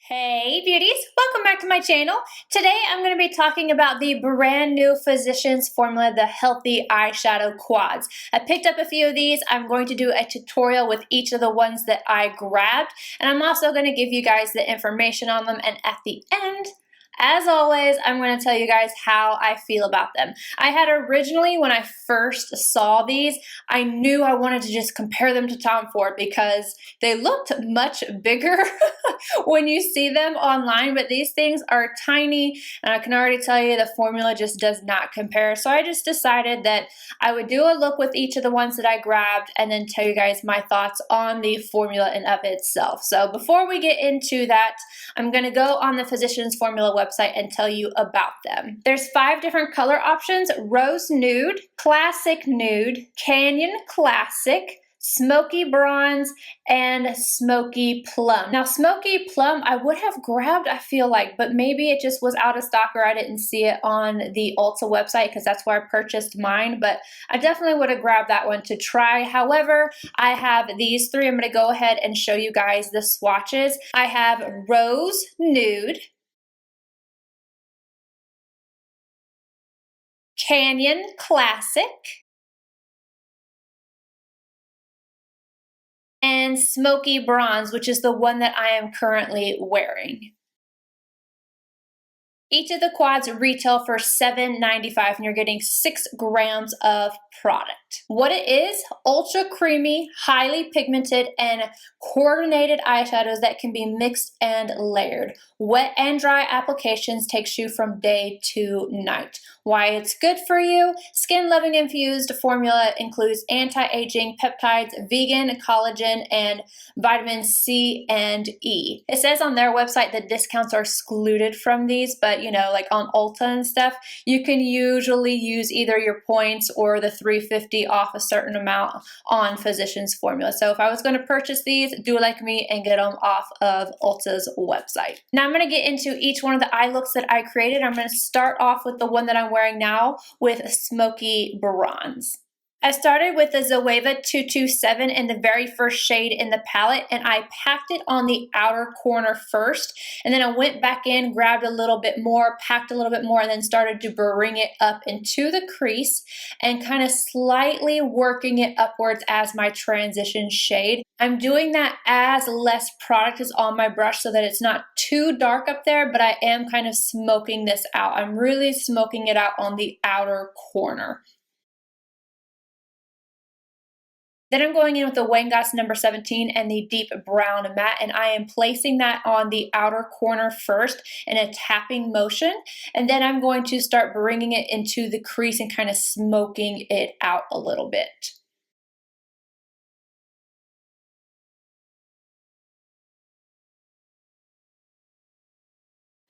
Hey beauties, welcome back to my channel. Today I'm going to be talking about the brand new Physicians Formula, the Healthy Eyeshadow Quads. I picked up a few of these. I'm going to do a tutorial with each of the ones that I grabbed, and I'm also going to give you guys the information on them, and at the end, as always, I'm going to tell you guys how I feel about them. I had originally, when I first saw these, I knew I wanted to just compare them to Tom Ford because they looked much bigger when you see them online, but these things are tiny, and I can already tell you the formula just does not compare. So I just decided that I would do a look with each of the ones that I grabbed and then tell you guys my thoughts on the formula in of itself. So before we get into that, I'm going to go on the Physicians Formula website and tell you about them. There's 5 different color options: Rose Nude, Classic Nude, Canyon Classic, Smoky Bronze, and Smoky Plum. Now, Smoky Plum I would have grabbed, I feel like, but maybe it just was out of stock or I didn't see it on the Ulta website because that's where I purchased mine, but I definitely would have grabbed that one to try. However, I have these 3. I'm going to go ahead and show you guys the swatches. I have Rose Nude, Canyon Classic, and Smoky Bronze, which is the one that I am currently wearing. Each of the quads retail for $7.95 and you're getting 6 grams of product. What it is: ultra creamy, highly pigmented, and coordinated eyeshadows that can be mixed and layered. Wet and dry applications takes you from day to night. Why it's good for you: Skin Loving infused formula includes anti-aging peptides, vegan collagen, and vitamin C and E. It says on their website that discounts are excluded from these, but you know, like on Ulta and stuff, you can usually use either your points or the $3.50 off a certain amount on Physicians Formula. So if I was going to purchase these, do like me and get them off of Ulta's website. Now I'm going to get into each one of the eye looks that I created. I'm going to start off with the one that I'm wearing now with Smoky Bronze. I started with the Zoeva 227 in the very first shade in the palette, and I packed it on the outer corner first, and then I went back in, grabbed a little bit more, packed a little bit more, and then started to bring it up into the crease and kind of slightly working it upwards as my transition shade. I'm doing that as less product is on my brush so that it's not too dark up there, but I am kind of smoking this out. I'm really smoking it out on the outer corner. Then I'm going in with the Wayne Goss number 17 and the deep brown matte, and I am placing that on the outer corner first in a tapping motion, and then I'm going to start bringing it into the crease and kind of smoking it out a little bit.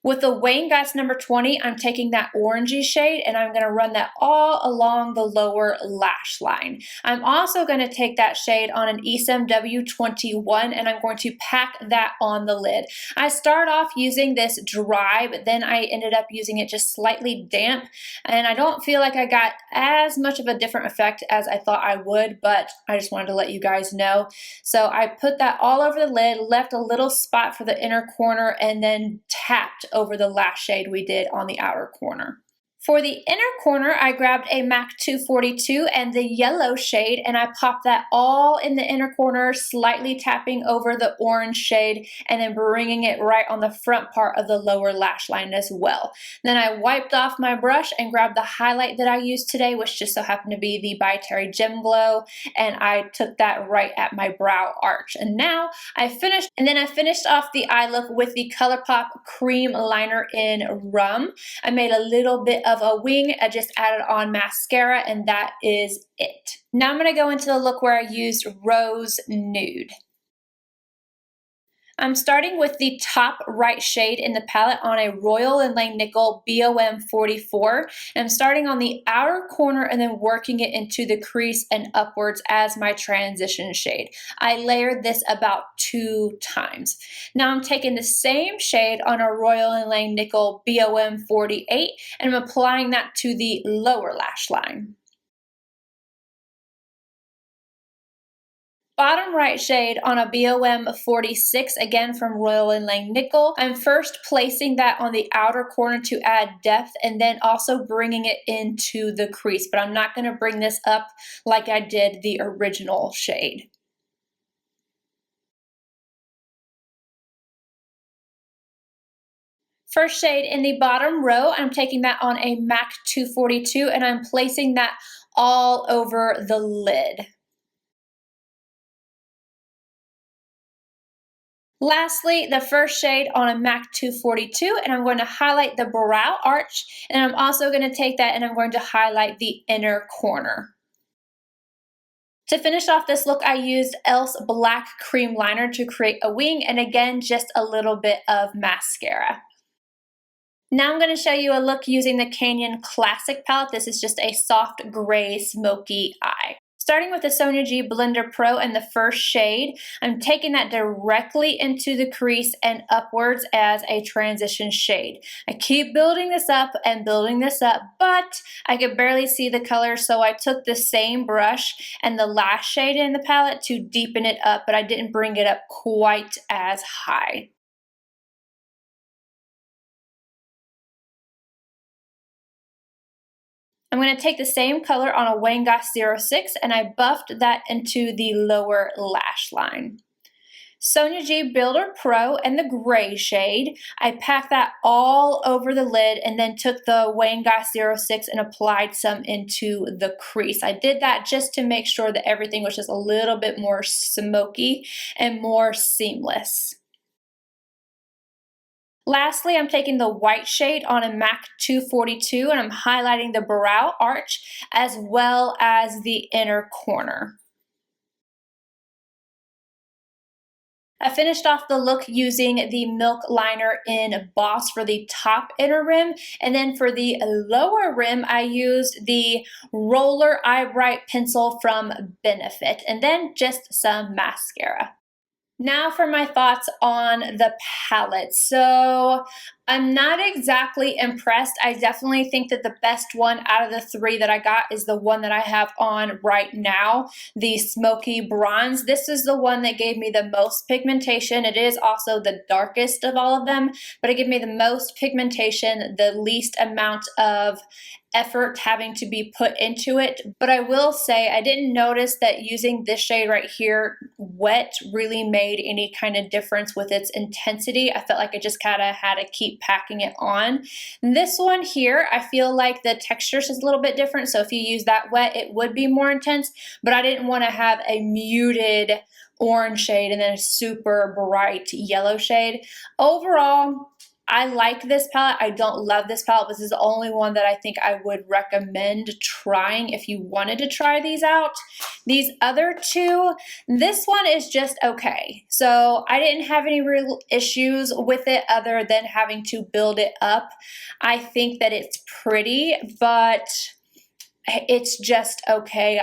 With the Wayne Goss number 20, I'm taking that orangey shade and I'm going to run that all along the lower lash line. I'm also going to take that shade on an Esom W21 and I'm going to pack that on the lid. I start off using this dry, but then I ended up using it just slightly damp, and I don't feel like I got as much of a different effect as I thought I would, but I just wanted to let you guys know. So I put that all over the lid, left a little spot for the inner corner, and then tapped over the last shade we did on the outer corner. For the inner corner, I grabbed a MAC 242 and the yellow shade, and I popped that all in the inner corner, slightly tapping over the orange shade and then bringing it right on the front part of the lower lash line as well. Then I wiped off my brush and grabbed the highlight that I used today, which just so happened to be the By Terry Gem Glow, and I took that right at my brow arch. And now I finished off the eye look with the ColourPop Cream Liner in Rum. I made a little bit of a wing. I just added on mascara, and that is it. Now I'm going to go into the look where I used Rose Nude. I'm starting with the top right shade in the palette on a Royal & Langnickel BOM 44. And I'm starting on the outer corner and then working it into the crease and upwards as my transition shade. I layered this about 2 times. Now I'm taking the same shade on a Royal & Langnickel BOM 48 and I'm applying that to the lower lash line. Bottom right shade on a BOM 46, again from Royal & Langnickel. I'm first placing that on the outer corner to add depth and then also bringing it into the crease, but I'm not going to bring this up like I did the original shade. First shade in the bottom row, I'm taking that on a MAC 242 and I'm placing that all over the lid. Lastly, the first shade on a MAC 242, and I'm going to highlight the brow arch, and I'm also going to take that and I'm going to highlight the inner corner. To finish off this look, I used Elf's Black Cream Liner to create a wing, and again, just a little bit of mascara. Now I'm going to show you a look using the Canyon Classic palette. This is just a soft gray smoky eye. Starting with the Sonia G Blender Pro and the first shade, I'm taking that directly into the crease and upwards as a transition shade. I keep building this up and building this up, but I could barely see the color, so I took the same brush and the last shade in the palette to deepen it up, but I didn't bring it up quite as high. I'm going to take the same color on a Wayne Goss 06 and I buffed that into the lower lash line. Sonia G Builder Pro and the gray shade, I packed that all over the lid and then took the Wayne Goss 06 and applied some into the crease. I did that just to make sure that everything was just a little bit more smoky and more seamless. Lastly, I'm taking the white shade on a MAC 242 and I'm highlighting the brow arch as well as the inner corner. I finished off the look using the Milk Liner in Boss for the top inner rim, and then for the lower rim I used the Roller Eye Bright pencil from Benefit, and then just some mascara. Now for my thoughts on the palette. So I'm not exactly impressed. I definitely think that the best one out of the three that I got is the one that I have on right now, the Smoky Bronze. This is the one that gave me the most pigmentation. It is also the darkest of all of them, but it gave me the most pigmentation, the least amount of effort having to be put into it. But I will say I didn't notice that using this shade right here, wet, really made any kind of difference with its intensity. I felt like I just kind of had to keep packing it on. This one here, I feel like the texture is a little bit different, so if you use that wet, it would be more intense, but I didn't want to have a muted orange shade and then a super bright yellow shade. Overall, I like this palette. I don't love this palette. This is the only one that I think I would recommend trying if you wanted to try these out. These other two, this one is just okay. So I didn't have any real issues with it other than having to build it up. I think that it's pretty, but it's just okay.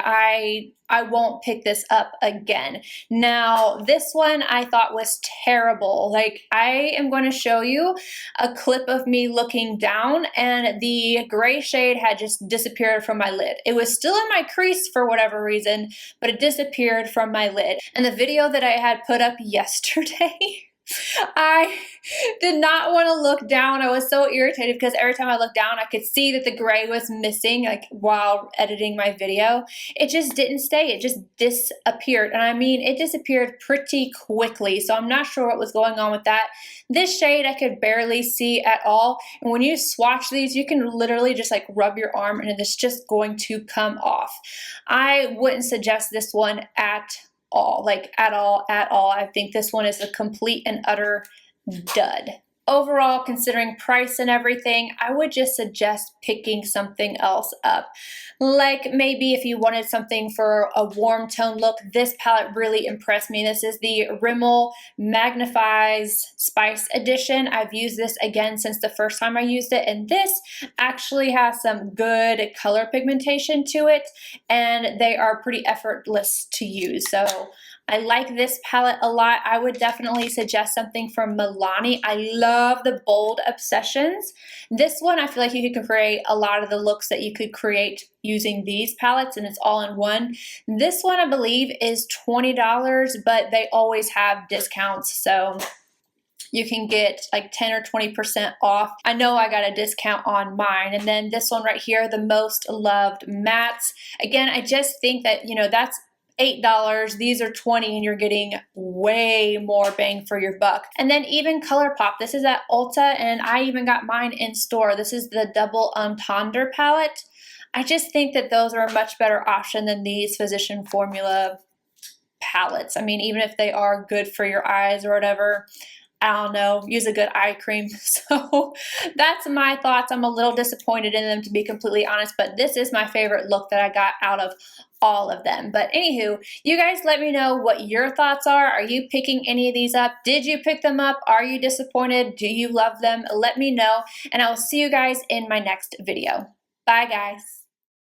I won't pick this up again. Now, this one I thought was terrible. Like, I am going to show you a clip of me looking down and the gray shade had just disappeared from my lid. It was still in my crease for whatever reason, but it disappeared from my lid. And the video that I had put up yesterday, I did not want to look down. I was so irritated because every time I looked down, I could see that the gray was missing, like while editing my video. It just didn't stay. It just disappeared. And I mean, it disappeared pretty quickly. So I'm not sure what was going on with that. This shade I could barely see at all. And when you swatch these, you can literally just like rub your arm and it's just going to come off. I wouldn't suggest this one at all, like at all. I think this one is a complete and utter dud. Overall, considering price and everything, I would just suggest picking something else up. Like maybe if you wanted something for a warm tone look, this palette really impressed me. This is the Rimmel Magnifies Spice Edition. I've used this again since the first time I used it, and this actually has some good color pigmentation to it, and they are pretty effortless to use. So I like this palette a lot. I would definitely suggest something from Milani. I love the Bold Obsessions. This one, I feel like you could create a lot of the looks that you could create using these palettes, and it's all in one. This one, I believe, is $20, but they always have discounts, so you can get like 10 or 20% off. I know I got a discount on mine. And then this one right here, the Most Loved Mattes. Again, I just think that, you know, that's $8, these are $20, and you're getting way more bang for your buck. And then even ColourPop, this is at Ulta, and I even got mine in store. This is the Double Entendre palette. I just think that those are a much better option than these Physician Formula palettes. I mean, even if they are good for your eyes or whatever, I don't know, use a good eye cream. So that's my thoughts. I'm a little disappointed in them, to be completely honest, but this is my favorite look that I got out of all of them. But anywho, you guys let me know what your thoughts are. Are you picking any of these up? Did you pick them up? Are you disappointed? Do you love them? Let me know, and I will see you guys in my next video. Bye, guys.